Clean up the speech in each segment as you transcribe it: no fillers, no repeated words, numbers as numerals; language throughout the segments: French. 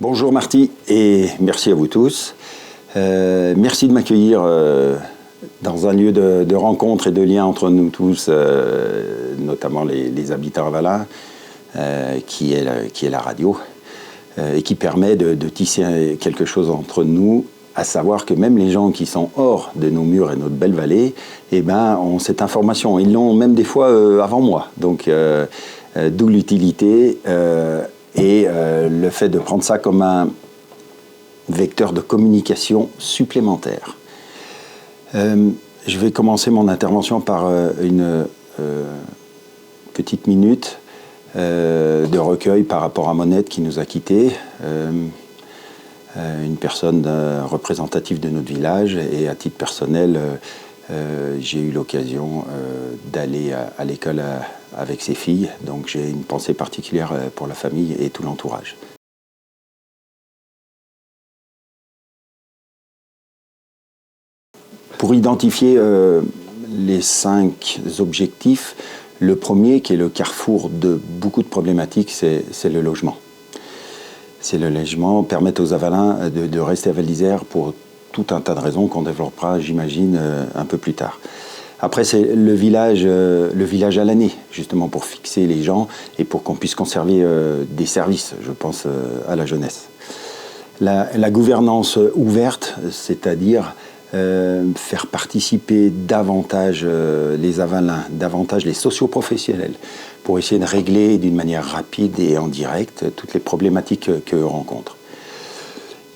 Bonjour Marty et merci à vous tous. Merci de m'accueillir dans un lieu de rencontre et de lien entre nous tous, notamment les habitants avalins, qui est la radio, et qui permet de tisser quelque chose entre nous, à savoir que même les gens qui sont hors de nos murs et notre belle vallée, eh ben, ont cette information. Ils l'ont même des fois avant moi. Donc, d'où l'utilité et le fait de prendre ça comme un vecteur de communication supplémentaire. Je vais commencer mon intervention par une petite minute de recueil par rapport à Monette qui nous a quittés, une personne représentative de notre village, et à titre personnel, j'ai eu l'occasion d'aller à l'école avec ses filles, donc j'ai une pensée particulière pour la famille et tout l'entourage. Pour identifier les 5 objectifs, le premier, qui est le carrefour de beaucoup de problématiques, c'est le logement. C'est le logement, permettre aux Avalins de rester à Val d'Isère pour tout un tas de raisons qu'on développera, j'imagine, un peu plus tard. Après, c'est le village à l'année, justement pour fixer les gens et pour qu'on puisse conserver des services, je pense à la jeunesse. La gouvernance ouverte, c'est-à-dire faire participer davantage les Avalins, davantage les socioprofessionnels, pour essayer de régler d'une manière rapide et en direct toutes les problématiques qu'eux rencontrent.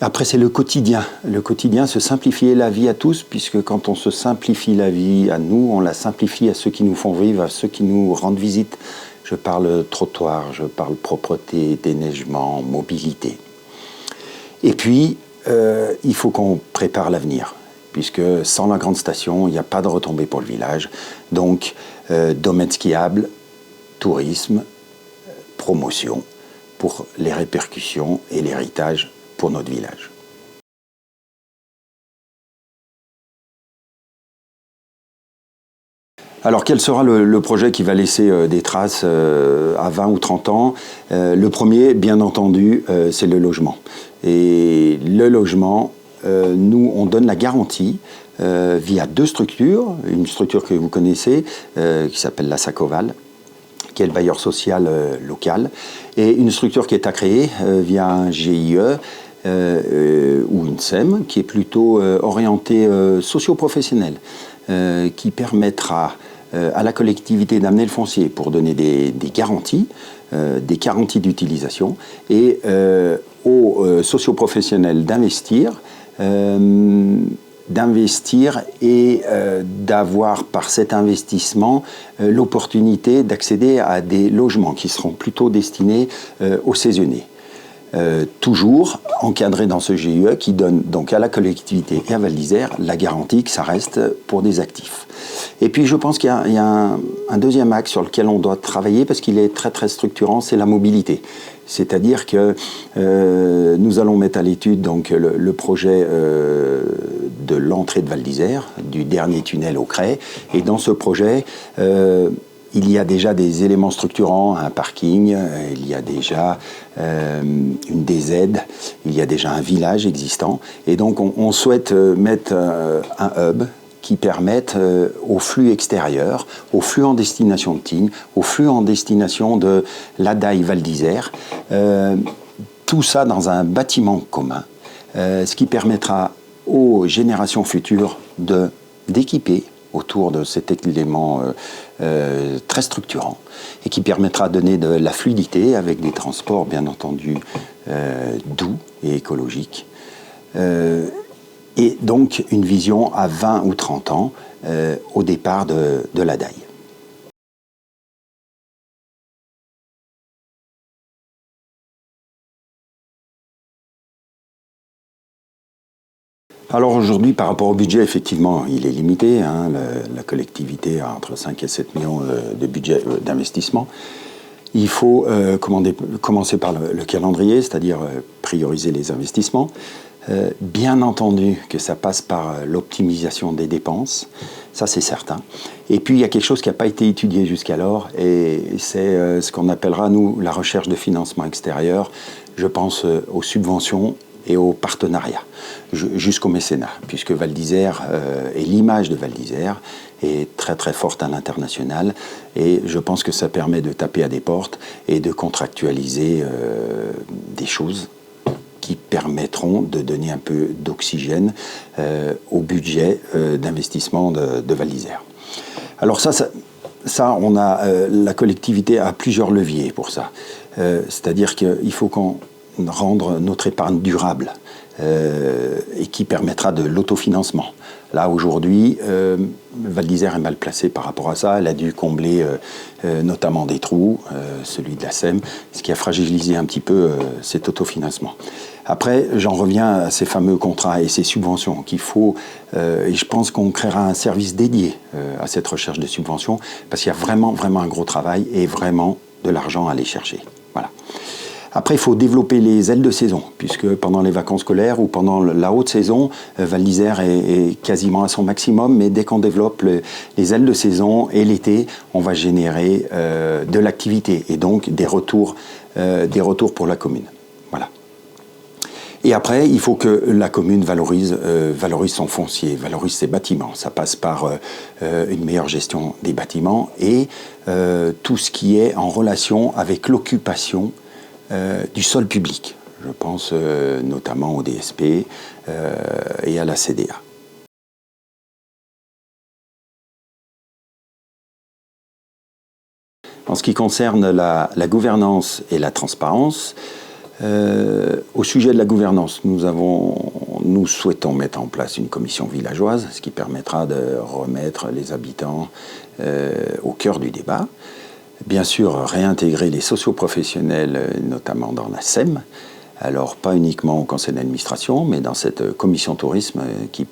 Après, c'est le quotidien. Le quotidien, se simplifier la vie à tous, puisque quand on se simplifie la vie à nous, on la simplifie à ceux qui nous font vivre, à ceux qui nous rendent visite. Je parle trottoir, je parle propreté, déneigement, mobilité. Et puis, il faut qu'on prépare l'avenir, puisque sans la grande station, il n'y a pas de retombée pour le village. Donc, domaine skiable, tourisme, promotion, pour les répercussions et l'héritage pour notre village. Alors, quel sera le projet qui va laisser des traces à 20 ou 30 ans? Le premier, bien entendu, c'est le logement. Et le logement, nous, on donne la garantie via 2 structures. Une structure que vous connaissez, qui s'appelle la Sacoval, qui est le bailleur social local, et une structure qui est à créer via un GIE ou une SEM, qui est plutôt orientée socio-professionnelle, qui permettra à la collectivité d'amener le foncier pour donner des garanties d'utilisation, et aux socio-professionnels d'investir et d'avoir par cet investissement l'opportunité d'accéder à des logements qui seront plutôt destinés aux saisonniers. Toujours encadré dans ce GIE qui donne donc à la collectivité et à Val d'Isère la garantie que ça reste pour des actifs. Et puis je pense qu'il y a un deuxième axe sur lequel on doit travailler, parce qu'il est très très structurant, c'est la mobilité. C'est-à-dire que nous allons mettre à l'étude donc le projet de l'entrée de Val d'Isère, du dernier tunnel au Crêt. Et dans ce projet, il y a déjà des éléments structurants, un parking, il y a déjà une DZ, il y a déjà un village existant. Et donc on souhaite mettre un hub qui permette au flux extérieur, au flux en destination de Tignes, au flux en destination de l'Adaï Val d'Isère, tout ça dans un bâtiment commun, ce qui permettra aux générations futures d'équiper autour de cet élément très structurant, et qui permettra de donner de la fluidité avec des transports bien entendu doux et écologiques, et donc une vision à 20 ou 30 ans au départ de l'Adaï. Alors aujourd'hui, par rapport au budget, effectivement, il est limité. La collectivité a entre 5 et 7 millions de budget d'investissement. Il faut commencer par le calendrier, c'est-à-dire prioriser les investissements. Bien entendu que ça passe par l'optimisation des dépenses, ça c'est certain. Et puis il y a quelque chose qui n'a pas été étudié jusqu'alors, et c'est ce qu'on appellera, nous, la recherche de financement extérieur. Je pense aux subventions et aux partenariats, jusqu'au mécénat, puisque Val d'Isère et l'image de Val d'Isère est très très forte à l'international, et je pense que ça permet de taper à des portes et de contractualiser des choses qui permettront de donner un peu d'oxygène au budget d'investissement de Val d'Isère. Alors ça on a, la collectivité a plusieurs leviers pour ça. C'est-à-dire qu'il faut qu'on rende notre épargne durable et qui permettra de l'autofinancement. Là, aujourd'hui, Val d'Isère est mal placée par rapport à ça. Elle a dû combler notamment des trous, celui de la SEM, ce qui a fragilisé un petit peu cet autofinancement. Après, j'en reviens à ces fameux contrats et ces subventions qu'il faut, et je pense qu'on créera un service dédié à cette recherche de subventions, parce qu'il y a vraiment, vraiment un gros travail et vraiment de l'argent à aller chercher. Voilà. Après, il faut développer les ailes de saison, puisque pendant les vacances scolaires ou pendant la haute saison, Val d'Isère est quasiment à son maximum, mais dès qu'on développe les ailes de saison et l'été, on va générer de l'activité et donc des retours pour la commune. Voilà. Et après, il faut que la commune valorise son foncier, valorise ses bâtiments. Ça passe par une meilleure gestion des bâtiments et tout ce qui est en relation avec l'occupation du sol public. Je pense notamment au DSP et à la CDA. En ce qui concerne la gouvernance et la transparence, au sujet de la gouvernance, nous souhaitons mettre en place une commission villageoise, ce qui permettra de remettre les habitants au cœur du débat. Bien sûr, réintégrer les socioprofessionnels, notamment dans la SEM, alors pas uniquement au conseil d'administration, mais dans cette commission tourisme qui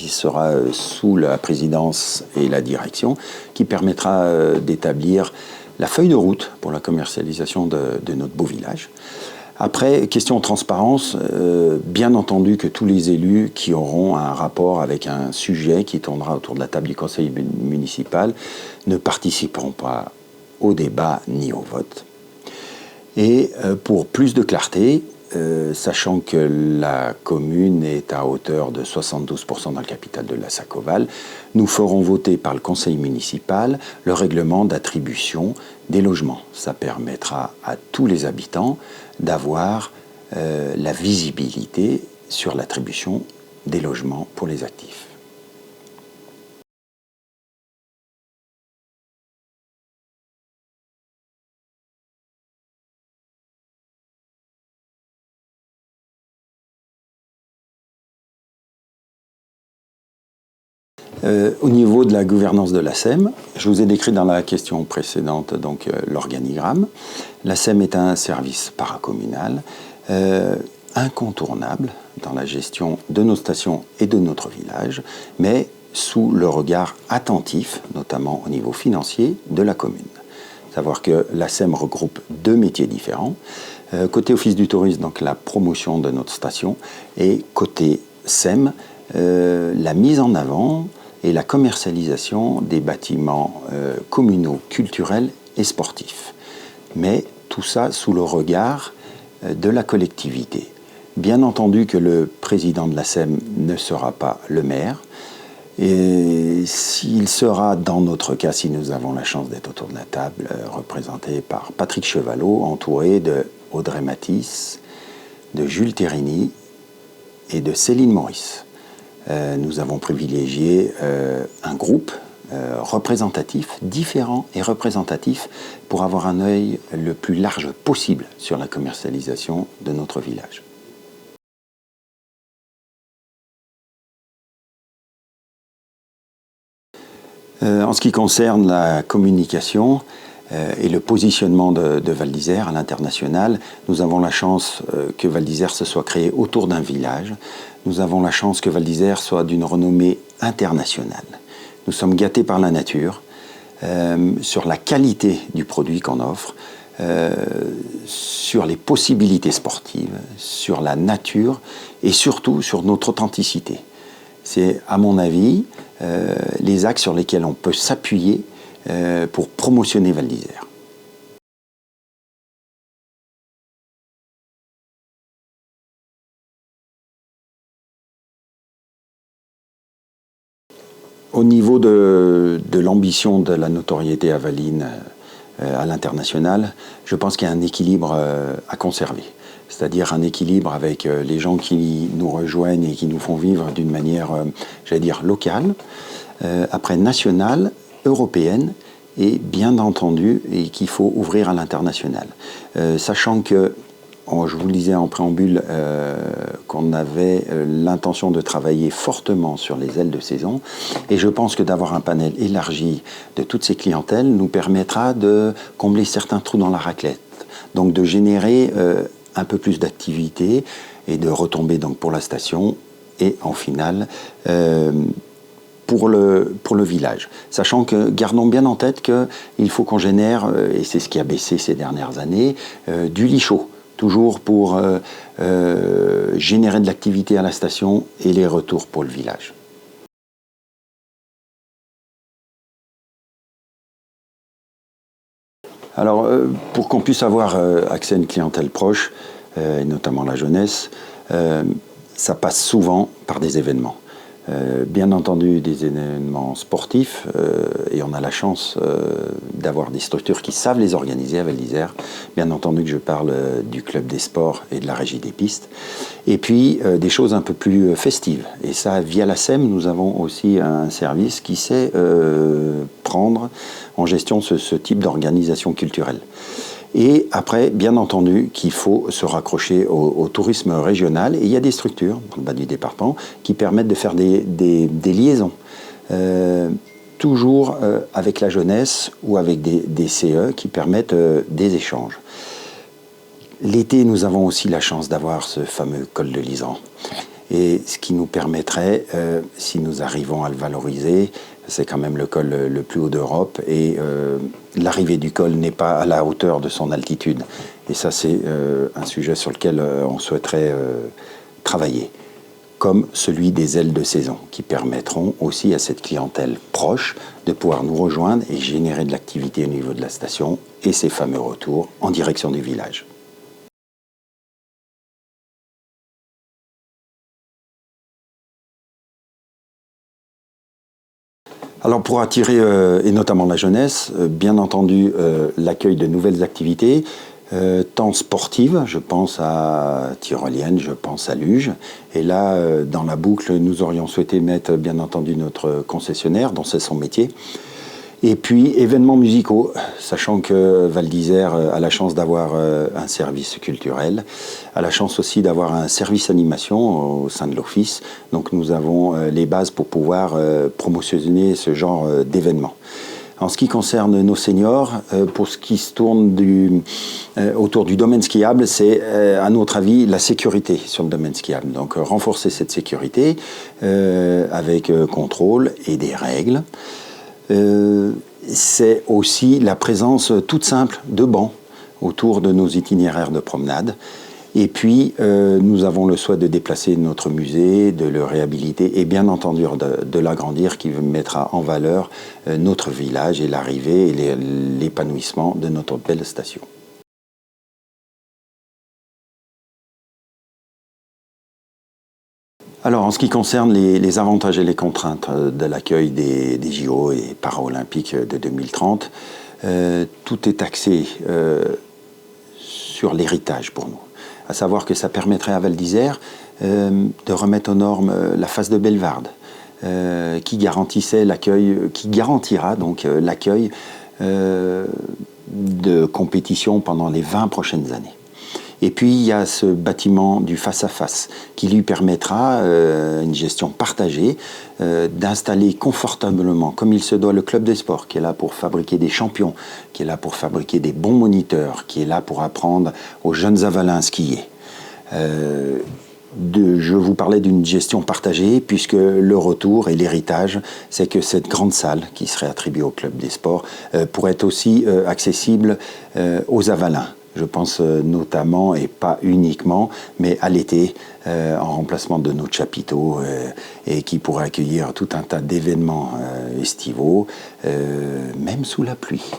sera sous la présidence et la direction, qui permettra d'établir la feuille de route pour la commercialisation de notre beau village. Après, question transparence, bien entendu que tous les élus qui auront un rapport avec un sujet qui tournera autour de la table du conseil municipal ne participeront pas au débat ni au vote. Et pour plus de clarté, sachant que la commune est à hauteur de 72% dans le capital de la Sacoval, nous ferons voter par le conseil municipal le règlement d'attribution des logements. Ça permettra à tous les habitants d'avoir la visibilité sur l'attribution des logements pour les actifs. Au niveau de la gouvernance de la SEM, je vous ai décrit dans la question précédente l'organigramme. La SEM est un service paracommunal incontournable dans la gestion de nos stations et de notre village, mais sous le regard attentif, notamment au niveau financier, de la commune. Savoir que la SEM regroupe deux métiers différents. Côté Office du tourisme, donc la promotion de notre station, et côté SEM, la mise en avant et la commercialisation des bâtiments communaux, culturels et sportifs. Mais tout ça sous le regard de la collectivité. Bien entendu que le président de la SEM ne sera pas le maire, et s'il sera, dans notre cas, si nous avons la chance d'être autour de la table, représenté par Patrick Chevalot, entouré de Audrey Matisse, de Jules Thérini et de Céline Maurice. Nous avons privilégié un groupe représentatif, différent et représentatif, pour avoir un œil le plus large possible sur la commercialisation de notre village. En ce qui concerne la communication et le positionnement de Val d'Isère à l'international, nous avons la chance que Val d'Isère se soit créé autour d'un village. Nous avons la chance que Val d'Isère soit d'une renommée internationale. Nous sommes gâtés par la nature, sur la qualité du produit qu'on offre. sur les possibilités sportives, sur la nature et surtout sur notre authenticité. C'est, à mon avis, les axes sur lesquels on peut s'appuyer pour promotionner Val d'Isère. Au niveau de l'ambition de la notoriété avaline à l'international, je pense qu'il y a un équilibre à conserver. C'est-à-dire un équilibre avec les gens qui nous rejoignent et qui nous font vivre d'une manière, j'allais dire, locale, après nationale, européenne, et bien entendu, et qu'il faut ouvrir à l'international. Sachant que, je vous le disais en préambule, qu'on avait l'intention de travailler fortement sur les ailes de saison, et je pense que d'avoir un panel élargi de toutes ces clientèles nous permettra de combler certains trous dans la raclette, donc de générer un peu plus d'activité et de retombées donc pour la station et en finale pour le village. Sachant que, gardons bien en tête qu'il faut qu'on génère, et c'est ce qui a baissé ces dernières années, du lit chaud, toujours pour générer de l'activité à la station et les retours pour le village. Alors, pour qu'on puisse avoir accès à une clientèle proche, et notamment la jeunesse, ça passe souvent par des événements. Bien entendu des événements sportifs, et on a la chance d'avoir des structures qui savent les organiser à Val d'Isère. Bien entendu que je parle du club des sports et de la régie des pistes. Et puis des choses un peu plus festives. Et ça, via la SEM, nous avons aussi un service qui sait prendre en gestion ce type d'organisation culturelle. Et après, bien entendu, qu'il faut se raccrocher au tourisme régional. Et il y a des structures, dans le bas du département, qui permettent de faire des liaisons. Toujours avec la jeunesse ou avec des CE qui permettent des échanges. L'été, nous avons aussi la chance d'avoir ce fameux col de Lisan. Et ce qui nous permettrait, si nous arrivons à le valoriser, c'est quand même le col le plus haut d'Europe et l'arrivée du col n'est pas à la hauteur de son altitude. Et ça, c'est un sujet sur lequel on souhaiterait travailler, comme celui des ailes de saison, qui permettront aussi à cette clientèle proche de pouvoir nous rejoindre et générer de l'activité au niveau de la station et ces fameux retours en direction du village. Alors pour attirer, et notamment la jeunesse, bien entendu l'accueil de nouvelles activités, tant sportives, je pense à tyrolienne, je pense à luge. Et là, dans la boucle, nous aurions souhaité mettre bien entendu notre concessionnaire, dont c'est son métier. Et puis événements musicaux, sachant que Val d'Isère a la chance d'avoir un service culturel, a la chance aussi d'avoir un service animation au sein de l'office. Donc nous avons les bases pour pouvoir promotionner ce genre d'événements. En ce qui concerne nos seniors, pour ce qui se tourne autour du domaine skiable, c'est à notre avis la sécurité sur le domaine skiable. Donc renforcer cette sécurité avec contrôle et des règles. C'est aussi la présence toute simple de bancs autour de nos itinéraires de promenade. Et puis, nous avons le souhait de déplacer notre musée, de le réhabiliter et bien entendu de l'agrandir qui mettra en valeur notre village et l'arrivée et l'épanouissement de notre belle station. Alors, en ce qui concerne les avantages et les contraintes de l'accueil des JO et Paralympiques de 2030, tout est axé sur l'héritage pour nous. À savoir que ça permettrait à Val d'Isère de remettre aux normes la phase de Bellevarde, qui garantira donc l'accueil de compétitions pendant les 20 prochaines années. Et puis il y a ce bâtiment du face-à-face qui lui permettra une gestion partagée, d'installer confortablement, comme il se doit, le club des sports, qui est là pour fabriquer des champions, qui est là pour fabriquer des bons moniteurs, qui est là pour apprendre aux jeunes avalins à skier. je vous parlais d'une gestion partagée, puisque le retour et l'héritage, c'est que cette grande salle qui serait attribuée au Club des Sports pourrait être aussi accessible aux Avalins. Je pense notamment, et pas uniquement, mais à l'été, en remplacement de nos chapiteaux, et qui pourrait accueillir tout un tas d'événements estivaux, même sous la pluie.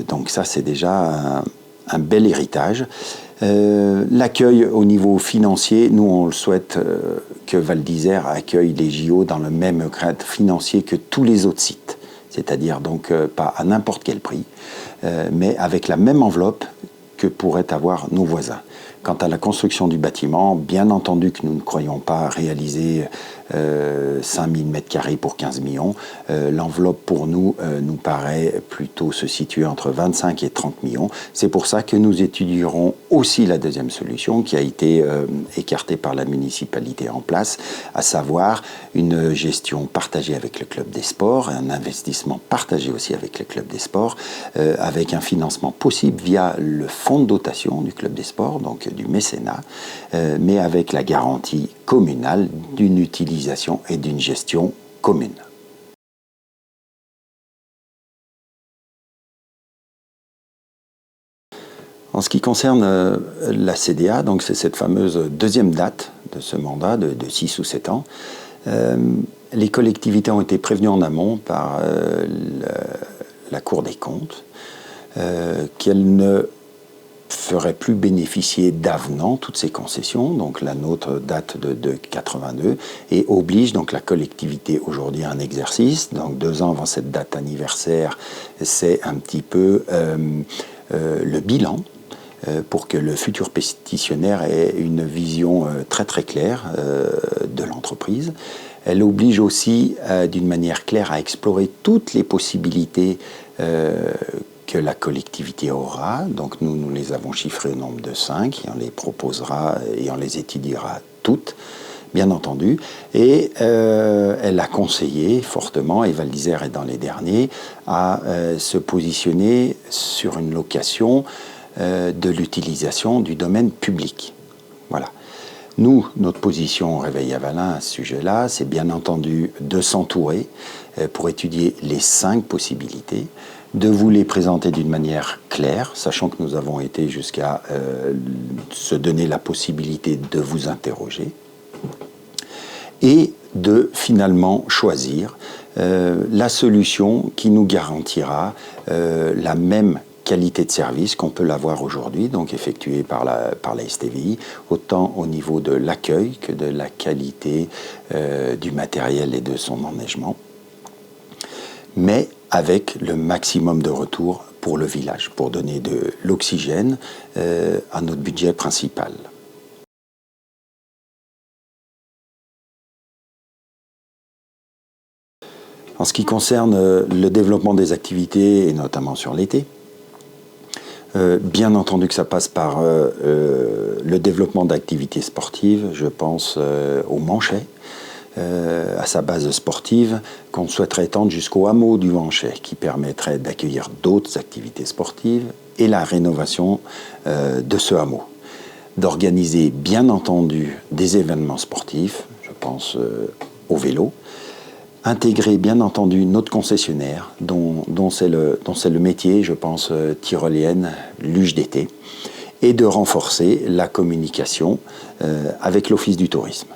Donc ça, c'est déjà un bel héritage. L'accueil au niveau financier, nous on le souhaite que Val d'Isère accueille les JO dans le même cadre financier que tous les autres sites, c'est-à-dire donc pas à n'importe quel prix, mais avec la même enveloppe que pourraient avoir nos voisins. Quant à la construction du bâtiment, bien entendu que nous ne croyons pas réaliser 5000 m² pour 15 millions. L'enveloppe pour nous nous paraît plutôt se situer entre 25 et 30 millions. C'est pour ça que nous étudierons aussi la deuxième solution qui a été écartée par la municipalité en place, à savoir une gestion partagée avec le Club des Sports, un investissement partagé aussi avec le Club des Sports, avec un financement possible via le fonds de dotation du Club des Sports, donc du mécénat, mais avec la garantie communale d'une utilisation et d'une gestion commune. En ce qui concerne la CDA, donc c'est cette fameuse deuxième date de ce mandat de 6 ou 7 ans, les collectivités ont été prévenues en amont par la Cour des comptes qu'elles ne ferait plus bénéficier d'avenants toutes ces concessions, donc la nôtre date de 82, et oblige donc la collectivité aujourd'hui à un exercice. Donc 2 ans avant cette date anniversaire, c'est un petit peu le bilan pour que le futur pétitionnaire ait une vision très très claire de l'entreprise. Elle oblige aussi d'une manière claire à explorer toutes les possibilités que la collectivité aura. Donc nous les avons chiffrées au nombre de 5 et on les proposera et on les étudiera toutes, bien entendu. Et elle a conseillé fortement, et Val d'Isère est dans les derniers, à se positionner sur une location de l'utilisation du domaine public. Voilà. Nous, notre position au Réveil Avalin à ce sujet-là, c'est bien entendu de s'entourer pour étudier les 5 possibilités, de vous les présenter d'une manière claire, sachant que nous avons été jusqu'à se donner la possibilité de vous interroger, et de finalement choisir la solution qui nous garantira la même qualité de service qu'on peut l'avoir aujourd'hui, donc effectuée par la STVI, autant au niveau de l'accueil que de la qualité du matériel et de son enneigement, mais avec le maximum de retour pour le village, pour donner de l'oxygène à notre budget principal. En ce qui concerne le développement des activités, et notamment sur l'été, bien entendu que ça passe par le développement d'activités sportives, je pense au Manchet, à sa base sportive, qu'on souhaiterait étendre jusqu'au hameau du Manchet, qui permettrait d'accueillir d'autres activités sportives et la rénovation de ce hameau. D'organiser bien entendu des événements sportifs, je pense au vélo, intégrer bien entendu notre concessionnaire, dont c'est le métier, je pense, tyrolienne, luge d'été, et de renforcer la communication avec l'Office du tourisme.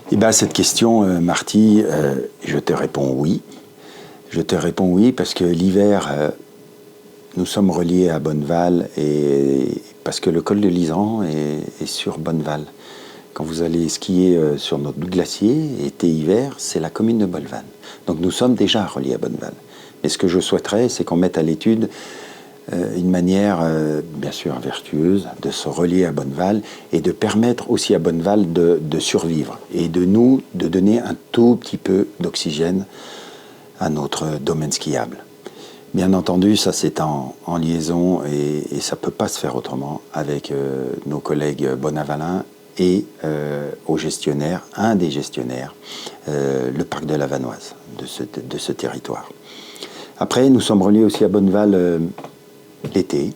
Eh bien, cette question, Marty, je te réponds oui. Je te réponds oui parce que l'hiver, nous sommes reliés à Bonneval et parce que le col de Lisan est sur Bonneval. Quand vous allez skier sur notre glacier, été-hiver, c'est la commune de Bonneval. Donc nous sommes déjà reliés à Bonneval. Mais ce que je souhaiterais, c'est qu'on mette à l'étude une manière, bien sûr, vertueuse de se relier à Bonneval et de permettre aussi à Bonneval de survivre et de donner un tout petit peu d'oxygène à notre domaine skiable. Bien entendu, ça c'est en liaison et ça ne peut pas se faire autrement avec nos collègues Bonavalin et au gestionnaire, un des gestionnaires, le parc de la Vanoise, de ce territoire. Après, nous sommes reliés aussi à Bonneval l'été.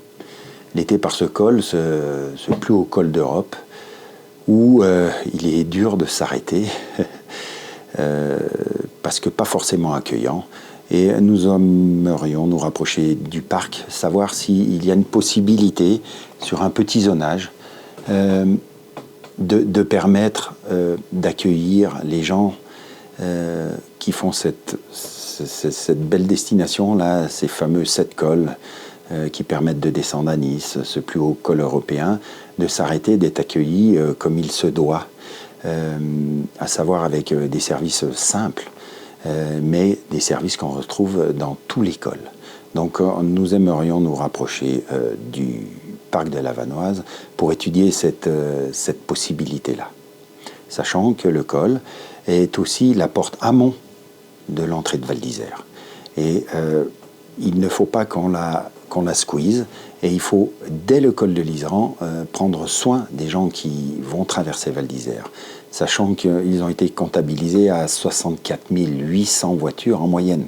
L'été par ce col, ce plus haut col d'Europe, où il est dur de s'arrêter, parce que pas forcément accueillant. Et nous aimerions nous rapprocher du parc, savoir s'il y a une possibilité, sur un petit zonage, de permettre d'accueillir les gens qui font cette belle destination-là, ces fameux 7 cols qui permettent de descendre à Nice, ce plus haut col européen, de s'arrêter, d'être accueillis comme il se doit, à savoir avec des services simples, mais des services qu'on retrouve dans tous les cols. Donc nous aimerions nous rapprocher du parc de la Vanoise pour étudier cette possibilité-là. Sachant que le col est aussi la porte amont de l'entrée de Val d'Isère. Et il ne faut pas qu'on la squeeze, et il faut, dès le col de l'Iseran, prendre soin des gens qui vont traverser Val d'Isère. Sachant qu'ils ont été comptabilisés à 64 800 voitures en moyenne.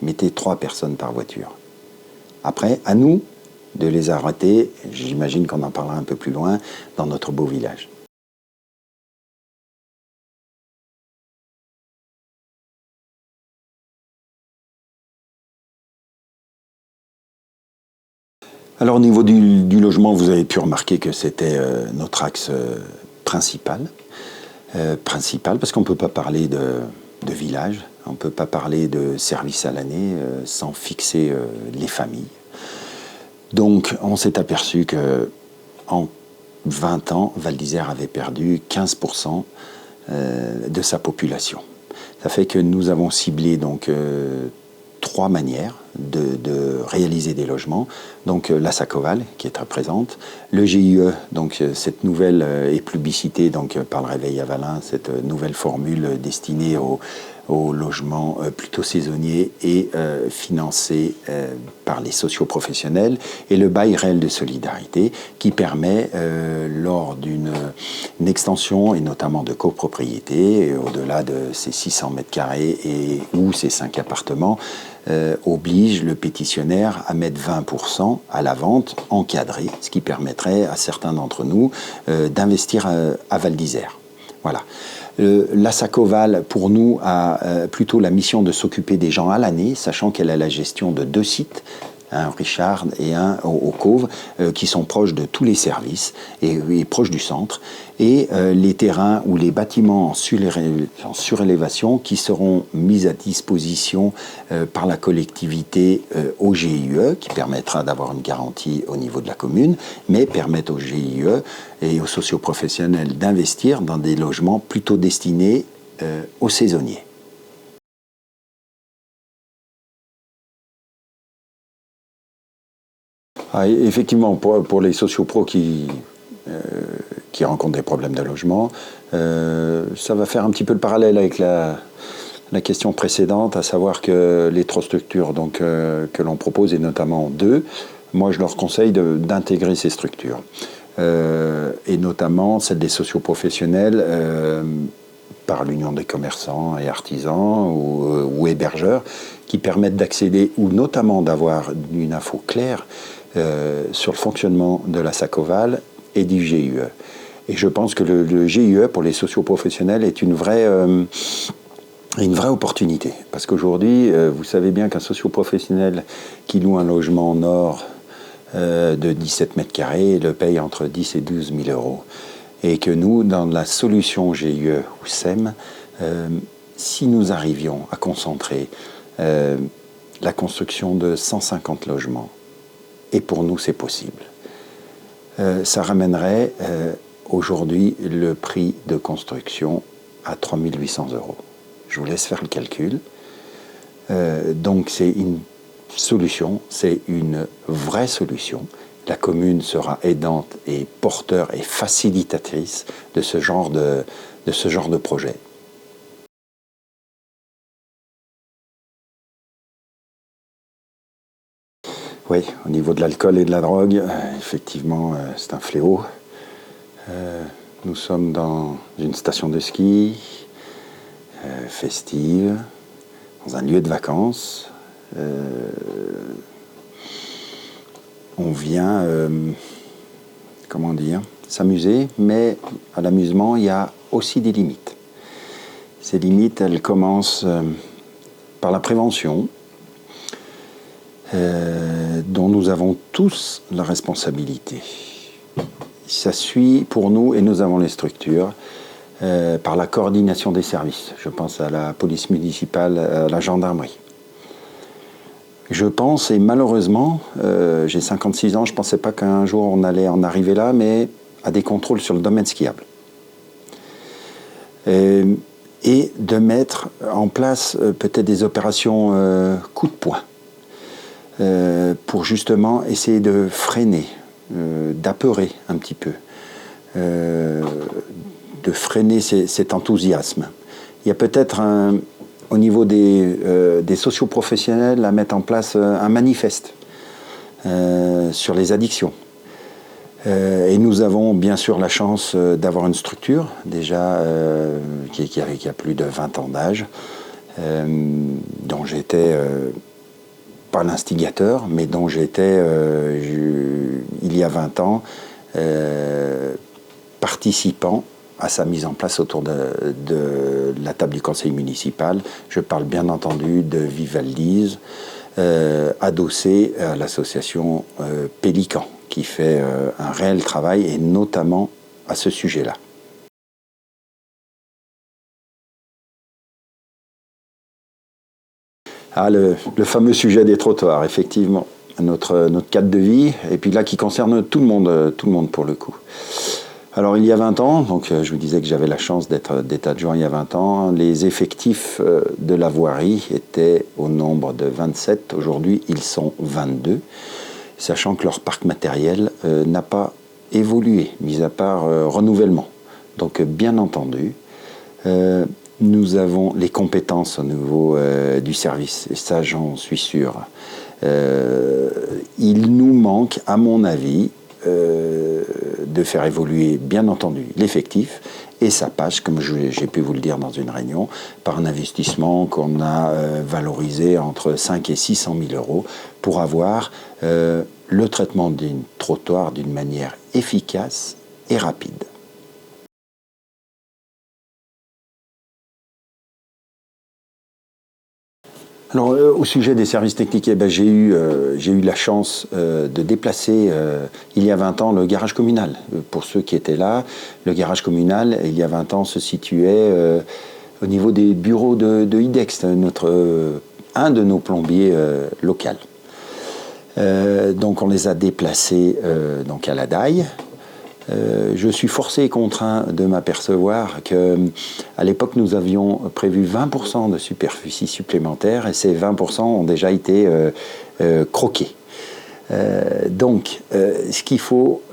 Mettez 3 personnes par voiture. Après, à nous de les arrêter, j'imagine qu'on en parlera un peu plus loin, dans notre beau village. Alors au niveau du logement, vous avez pu remarquer que c'était notre axe principal. Principal parce qu'on ne peut pas parler de village, on ne peut pas parler de service à l'année sans fixer les familles. Donc on s'est aperçu qu'en 20 ans, Val d'Isère avait perdu 15% de sa population. Ça fait que nous avons ciblé donc 3 manières de réaliser des logements. Donc la Sacoval, qui est très présente, le GIE, donc cette nouvelle et publicité donc, par le Réveil à Valin, cette nouvelle formule destinée aux logements plutôt saisonniers et financés par les socioprofessionnels, et le bail réel de solidarité qui permet, lors d'une extension et notamment de copropriété, au-delà de ces 600 mètres carrés ou ces 5 appartements, oblige le pétitionnaire à mettre 20% à la vente encadrée, ce qui permettrait à certains d'entre nous d'investir à Val d'Isère. Voilà. La Sacoval, pour nous, a plutôt la mission de s'occuper des gens à l'année, sachant qu'elle a la gestion de 2 sites, un Richard et un au Cauve, qui sont proches de tous les services et proches du centre, et les terrains ou les bâtiments en surélévation qui seront mis à disposition par la collectivité au GIE, qui permettra d'avoir une garantie au niveau de la commune, mais permettent au GIE et aux socioprofessionnels d'investir dans des logements plutôt destinés aux saisonniers. Ah, effectivement, pour les sociopros qui rencontrent des problèmes de logement, ça va faire un petit peu le parallèle avec la question précédente, à savoir que les 3 structures donc, que l'on propose, et notamment 2, moi je leur conseille d'intégrer ces structures. Et notamment celle des socioprofessionnels par l'Union des commerçants et artisans ou hébergeurs, qui permettent d'accéder ou notamment d'avoir une info claire sur le fonctionnement de la Sacoval et du GIE. Et je pense que le GIE pour les socioprofessionnels est une vraie opportunité. Parce qu'aujourd'hui, vous savez bien qu'un socioprofessionnel qui loue un logement nord de 17 mètres carrés le paye entre 10 et 12 000 euros. Et que nous, dans la solution GIE ou SEM, si nous arrivions à concentrer la construction de 150 logements, et pour nous c'est possible, ça ramènerait aujourd'hui le prix de construction à 3 800 euros. Je vous laisse faire le calcul. Donc c'est une solution, c'est une vraie solution. La commune sera aidante et porteur et facilitatrice de ce genre de projet. Oui, au niveau de l'alcool et de la drogue, effectivement, c'est un fléau. Nous sommes dans une station de ski festive, dans un lieu de vacances. On vient, comment dire, s'amuser, mais à l'amusement, il y a aussi des limites. Ces limites, elles commencent par la prévention, dont nous avons tous la responsabilité. Ça suit pour nous, et nous avons les structures, par la coordination des services. Je pense à la police municipale, à la gendarmerie. Je pense, et malheureusement, j'ai 56 ans, je ne pensais pas qu'un jour on allait en arriver là, mais à des contrôles sur le domaine skiable. Et de mettre en place peut-être des opérations coup de poing, pour justement essayer de freiner, d'apeurer un petit peu, de freiner cet enthousiasme. Il y a peut-être au niveau des socioprofessionnels à mettre en place un manifeste sur les addictions. Et nous avons bien sûr la chance d'avoir une structure déjà qui a plus de 20 ans d'âge, dont j'étais pas l'instigateur, mais dont j'étais il y a 20 ans participant à sa mise en place autour de la table du conseil municipal. Je parle bien entendu de Vivaldise, adossé à l'association Pélican, qui fait un réel travail, et notamment à ce sujet-là. Ah, le fameux sujet des trottoirs, effectivement, notre cadre de vie, et puis là qui concerne tout le monde pour le coup. Alors il y a 20 ans, donc je vous disais que j'avais la chance d'être adjoint il y a 20 ans, les effectifs de la voirie étaient au nombre de 27, aujourd'hui ils sont 22, sachant que leur parc matériel n'a pas évolué, mis à part renouvellement. Donc bien entendu, nous avons les compétences au niveau du service, et ça j'en suis sûr. Il nous manque, à mon avis, de faire évoluer bien entendu l'effectif, et ça passe, comme j'ai pu vous le dire dans une réunion, par un investissement qu'on a valorisé entre 5 et 600 000 euros pour avoir le traitement d'un trottoir d'une manière efficace et rapide. Alors, au sujet des services techniques, eh ben, j'ai eu la chance de déplacer, il y a 20 ans, le garage communal. Pour ceux qui étaient là, le garage communal, il y a 20 ans, se situait au niveau des bureaux de IDEX, un de nos plombiers locaux. Donc, on les a déplacés donc à la Daille. Je suis forcé et contraint de m'apercevoir qu'à l'époque, nous avions prévu 20% de superficie supplémentaire, et ces 20% ont déjà été croqués. Donc, ce qu'il faut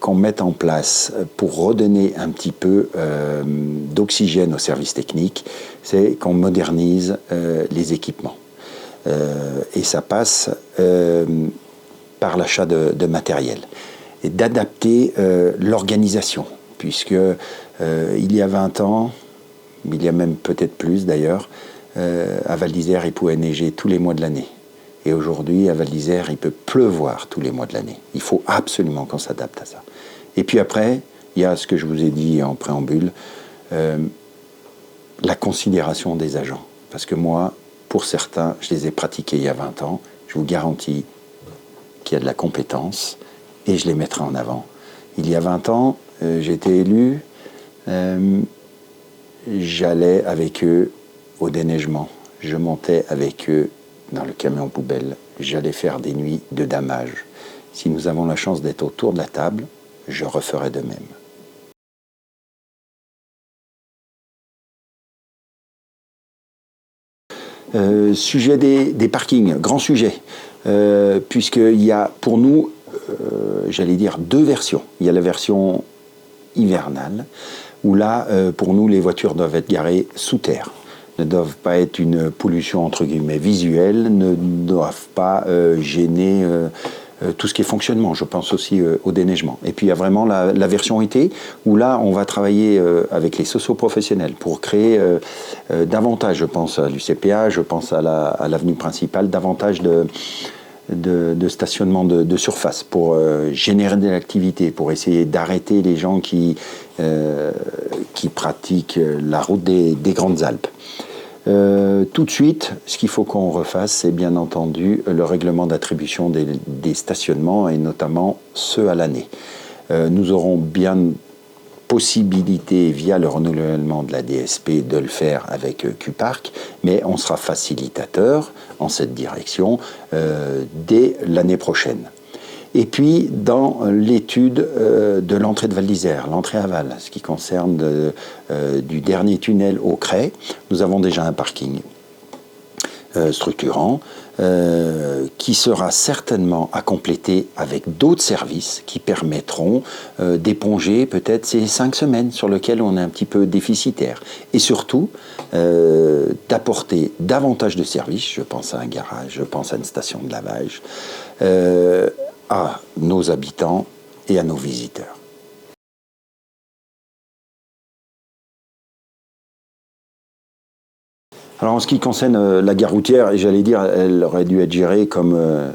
qu'on mette en place pour redonner un petit peu d'oxygène aux services techniques, c'est qu'on modernise les équipements. Et ça passe par l'achat de matériel. Et d'adapter l'organisation, puisque il y a 20 ans, il y a même peut-être plus d'ailleurs, à Val d'Isère, il pouvait neiger tous les mois de l'année. Et aujourd'hui, à Val d'Isère, il peut pleuvoir tous les mois de l'année. Il faut absolument qu'on s'adapte à ça. Et puis après, il y a ce que je vous ai dit en préambule, la considération des agents. Parce que moi, pour certains, je les ai pratiqués il y a 20 ans, je vous garantis qu'il y a de la compétence, et je les mettrai en avant. Il y a 20 ans, j'étais élu, j'allais avec eux au déneigement, je montais avec eux dans le camion poubelle, j'allais faire des nuits de damage. Si nous avons la chance d'être autour de la table, je referai de même. Sujet des parkings, grand sujet, puisqu'il y a pour nous, j'allais dire, deux versions. Il y a la version hivernale, où là, pour nous, les voitures doivent être garées sous terre, ne doivent pas être une pollution entre guillemets visuelle, ne doivent pas gêner tout ce qui est fonctionnement, je pense aussi au déneigement. Et puis il y a vraiment la version été, où là on va travailler avec les socio-professionnels pour créer davantage, je pense à l'UCPA, je pense à l'avenue principale, davantage de stationnement de surface pour générer de l'activité, pour essayer d'arrêter les gens qui pratiquent la route des Grandes Alpes. Tout de suite, ce qu'il faut qu'on refasse, c'est bien entendu le règlement d'attribution des stationnements et notamment ceux à l'année. Nous aurons bien possibilité via le renouvellement de la DSP de le faire avec Q-Park, mais on sera facilitateur en cette direction dès l'année prochaine. Et puis, dans l'étude de l'entrée de Val d'Isère, l'entrée aval, ce qui concerne du dernier tunnel au Cray, nous avons déjà un parking structurant qui sera certainement à compléter avec d'autres services qui permettront d'éponger peut-être ces 5 semaines sur lesquelles on est un petit peu déficitaire. Et surtout, d'apporter davantage de services, je pense à un garage, je pense à une station de lavage, à nos habitants et à nos visiteurs. Alors en ce qui concerne la gare routière, et j'allais dire, elle aurait dû être gérée comme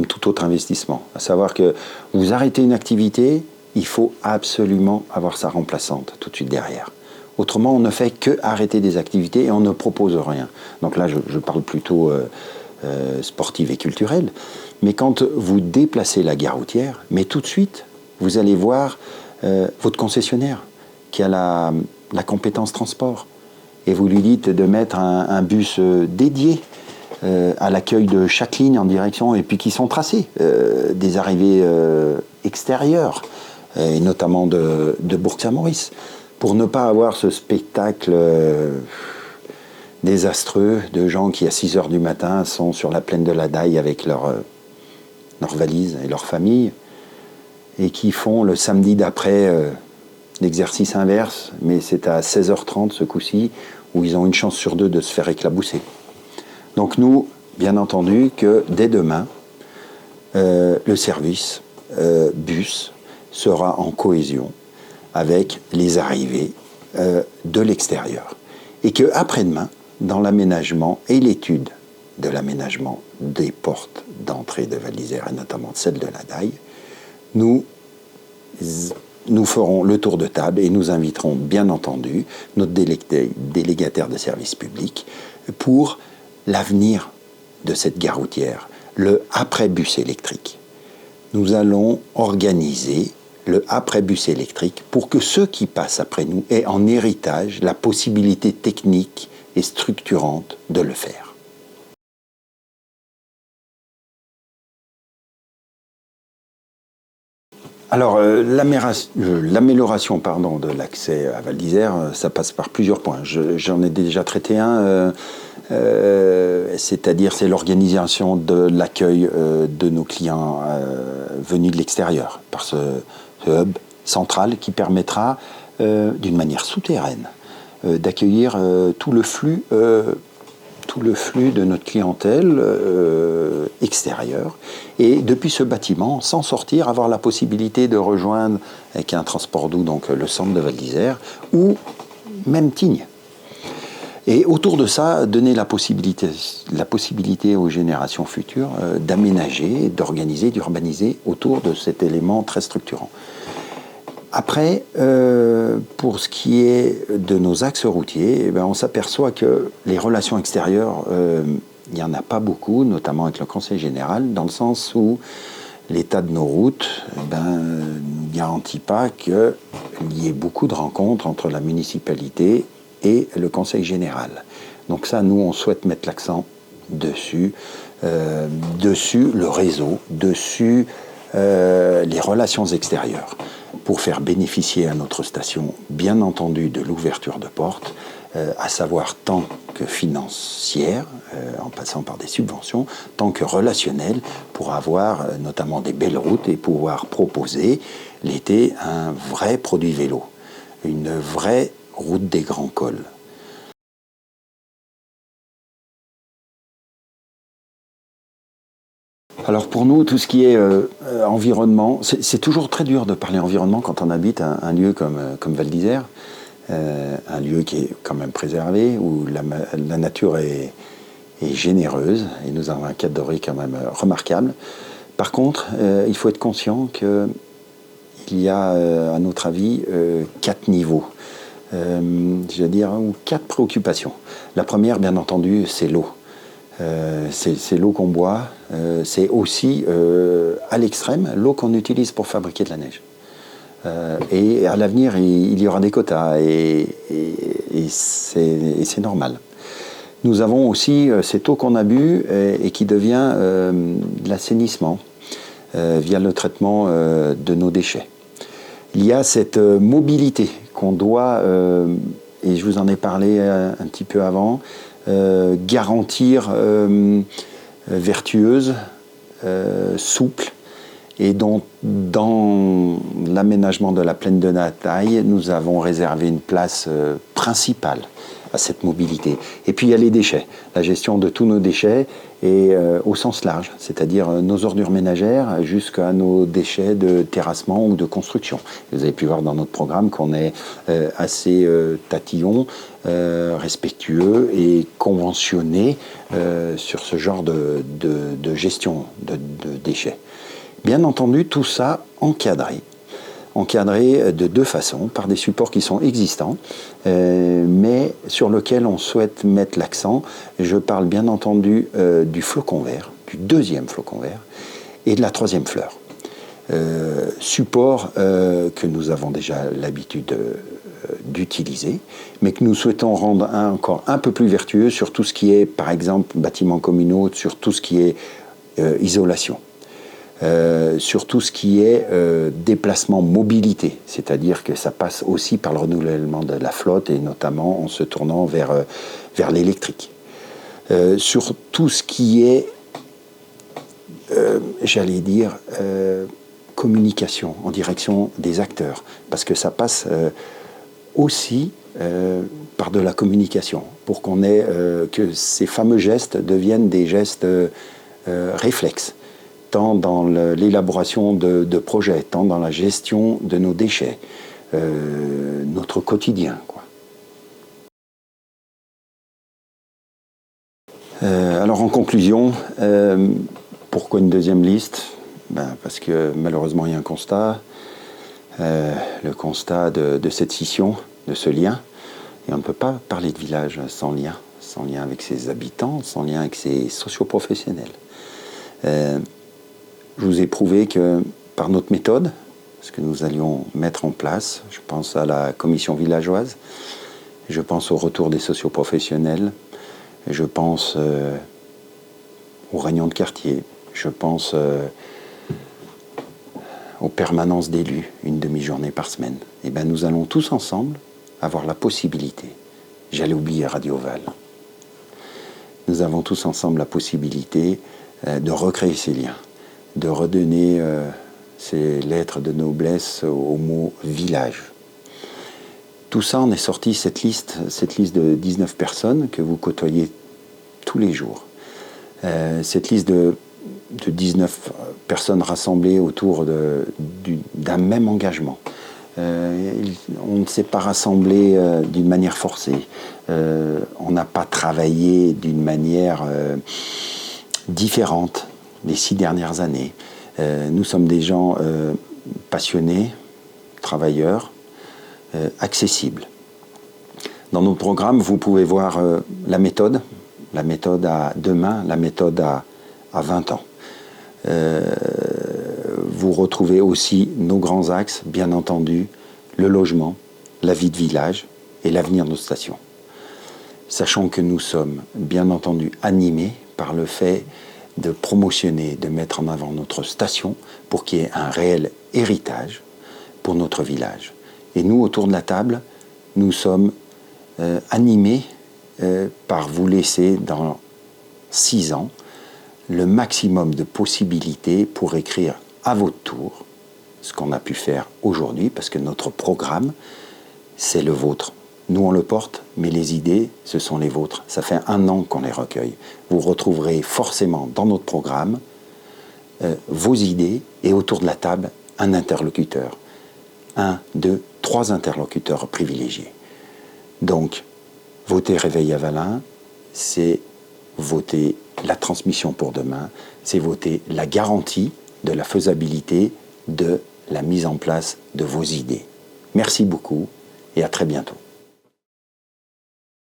tout autre investissement. À savoir que vous arrêtez une activité, il faut absolument avoir sa remplaçante tout de suite derrière. Autrement, on ne fait que arrêter des activités et on ne propose rien. Donc là, je parle plutôt sportive et culturelle. Mais quand vous déplacez la gare routière, mais tout de suite, vous allez voir votre concessionnaire qui a la compétence transport. Et vous lui dites de mettre un bus dédié à l'accueil de chaque ligne en direction, et puis qui sont tracés, des arrivées extérieures, et notamment de Bourg-Saint-Maurice, pour ne pas avoir ce spectacle désastreux de gens qui, à 6 h du matin, sont sur la plaine de la Daille avec leurs valises et leurs familles, et qui font le samedi d'après l'exercice inverse, mais c'est à 16 h 30 ce coup-ci, où ils ont une chance sur 2 de se faire éclabousser. Donc nous, bien entendu, que dès demain, le service bus sera en cohésion avec les arrivées de l'extérieur. Et qu'après-demain, dans l'aménagement et l'étude de l'aménagement des portes d'entrée de Val d'Isère, et notamment celle de la Daille, nous ferons le tour de table et nous inviterons bien entendu notre délégataire de service public pour l'avenir de cette gare routière, le après-bus électrique. Nous allons organiser le après-bus électrique pour que ceux qui passent après nous aient en héritage la possibilité technique et structurante de le faire. Alors, l'amélioration de l'accès à Val d'Isère, ça passe par plusieurs points. J'en ai déjà traité un, c'est-à-dire c'est l'organisation de l'accueil de nos clients venus de l'extérieur, par ce hub central qui permettra, d'une manière souterraine, d'accueillir tout le flux de notre clientèle extérieure, et depuis ce bâtiment, sans sortir, avoir la possibilité de rejoindre avec un transport doux donc le centre de Val d'Isère ou même Tignes. Et autour de ça, donner la possibilité aux générations futures d'aménager, d'organiser, d'urbaniser autour de cet élément très structurant. Après, pour ce qui est de nos axes routiers, on s'aperçoit que les relations extérieures, il n'y en a pas beaucoup, notamment avec le Conseil général, dans le sens où l'état de nos routes ne garantit pas qu'il y ait beaucoup de rencontres entre la municipalité et le Conseil général. Donc ça, nous, on souhaite mettre l'accent dessus le réseau, dessus les relations extérieures, pour faire bénéficier à notre station, bien entendu, de l'ouverture de portes, à savoir tant que financière, en passant par des subventions, tant que relationnelle, pour avoir notamment des belles routes et pouvoir proposer l'été un vrai produit vélo, une vraie route des grands cols. Alors pour nous, tout ce qui est environnement, c'est toujours très dur de parler environnement quand on habite un lieu comme Val d'Isère, un lieu qui est quand même préservé, où la nature est généreuse, et nous avons un cadre doré quand même remarquable. Par contre, il faut être conscient qu'il y a, à notre avis, 4 niveaux, je veux dire, ou 4 préoccupations. La première, bien entendu, c'est l'eau. C'est l'eau qu'on boit, c'est aussi, à l'extrême, l'eau qu'on utilise pour fabriquer de la neige. Et à l'avenir, il y aura des quotas, et c'est normal. Nous avons aussi cette eau qu'on a bu et qui devient de l'assainissement via le traitement de nos déchets. Il y a cette mobilité qu'on doit, et je vous en ai parlé un petit peu avant, garantir vertueuse, souple, et dont dans l'aménagement de la plaine de Nataï, nous avons réservé une place principale à cette mobilité. Et puis il y a les déchets, la gestion de tous nos déchets et au sens large, c'est-à-dire nos ordures ménagères jusqu'à nos déchets de terrassement ou de construction. Vous avez pu voir dans notre programme qu'on est assez tatillon, respectueux et conventionné sur ce genre de gestion de déchets. Bien entendu, tout ça encadré de 2 façons, par des supports qui sont existants, mais sur lesquels on souhaite mettre l'accent. Je parle bien entendu du flocon vert, du 2e flocon vert, et de la 3e fleur. Support que nous avons déjà l'habitude d'utiliser, mais que nous souhaitons rendre encore un peu plus vertueux sur tout ce qui est, par exemple, bâtiments communaux, sur tout ce qui est isolation. Sur tout ce qui est déplacement mobilité, c'est-à-dire que ça passe aussi par le renouvellement de la flotte et notamment en se tournant vers l'électrique. Sur tout ce qui est, j'allais dire, communication en direction des acteurs, parce que ça passe aussi par de la communication, pour qu'on ait que ces fameux gestes deviennent des gestes réflexes, tant dans l'élaboration de projets, tant dans la gestion de nos déchets, notre quotidien, quoi. Alors en conclusion, pourquoi une 2e liste ? Parce que malheureusement il y a un constat, le constat de cette scission, de ce lien, et on ne peut pas parler de village sans lien avec ses habitants, sans lien avec ses socioprofessionnels. Je vous ai prouvé que par notre méthode, ce que nous allions mettre en place, je pense à la commission villageoise, je pense au retour des socioprofessionnels, je pense aux réunions de quartier, je pense aux permanences d'élus, une demi-journée par semaine. Et bien nous allons tous ensemble avoir la possibilité, j'allais oublier Radio Val, nous avons tous ensemble la possibilité de recréer ces liens, de redonner ces lettres de noblesse au mot village. Tout ça, on est sorti cette liste de 19 personnes que vous côtoyez tous les jours. Cette liste de 19 personnes rassemblées autour d'un même engagement. On ne s'est pas rassemblé d'une manière forcée. On n'a pas travaillé d'une manière différente les 6 dernières années. Nous sommes des gens passionnés, travailleurs, accessibles. Dans nos programmes, vous pouvez voir la méthode à demain, la méthode à 20 ans. Vous retrouvez aussi nos grands axes, bien entendu, le logement, la vie de village et l'avenir de nos stations. Sachant que nous sommes, bien entendu, animés par le fait de promotionner, de mettre en avant notre station pour qu'il y ait un réel héritage pour notre village. Et nous, autour de la table, nous sommes animés par vous laisser dans 6 ans le maximum de possibilités pour écrire à votre tour ce qu'on a pu faire aujourd'hui, parce que notre programme, c'est le vôtre. Nous, on le porte, mais les idées, ce sont les vôtres. Ça fait 1 an qu'on les recueille. Vous retrouverez forcément dans notre programme vos idées et autour de la table, un interlocuteur. 1, 2, 3 interlocuteurs privilégiés. Donc, voter Réveil Avalin, c'est voter la transmission pour demain, c'est voter la garantie de la faisabilité de la mise en place de vos idées. Merci beaucoup et à très bientôt.